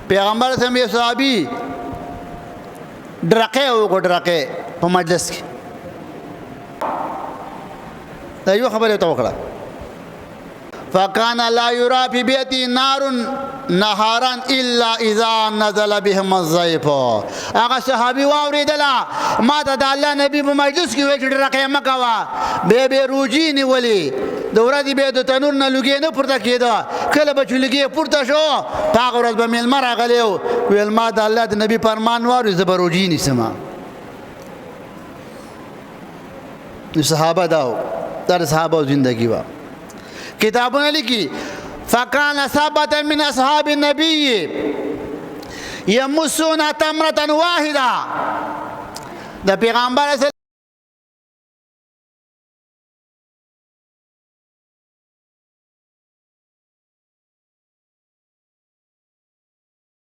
پیغمبر سم یو صحابي ډرقې وکړ ډرقې په مجلس کې دا یو خبره ته وکړه فکان لا یرا فی بیتی نار نهارا الا اذا نزل بهم الضيف هغه صحابي واوریدله ما ته د الله نبی په مجلس کې وایي چې ډرقې مه کوه به روجي نیولې د ورځې به د تنور نه لوګي نه پورته کېده کله به چې لوګي پورته شو په هغه ورځ به میلمه راغلی ویل ما د الله د نبی فرمان واورې زه به روجي نیسم نو صحابه دا د صحابه زندگی وه کتابونه لیکي فکان ثبت من اصحاب النبي يمسون تمرة واحدة د پیغمبر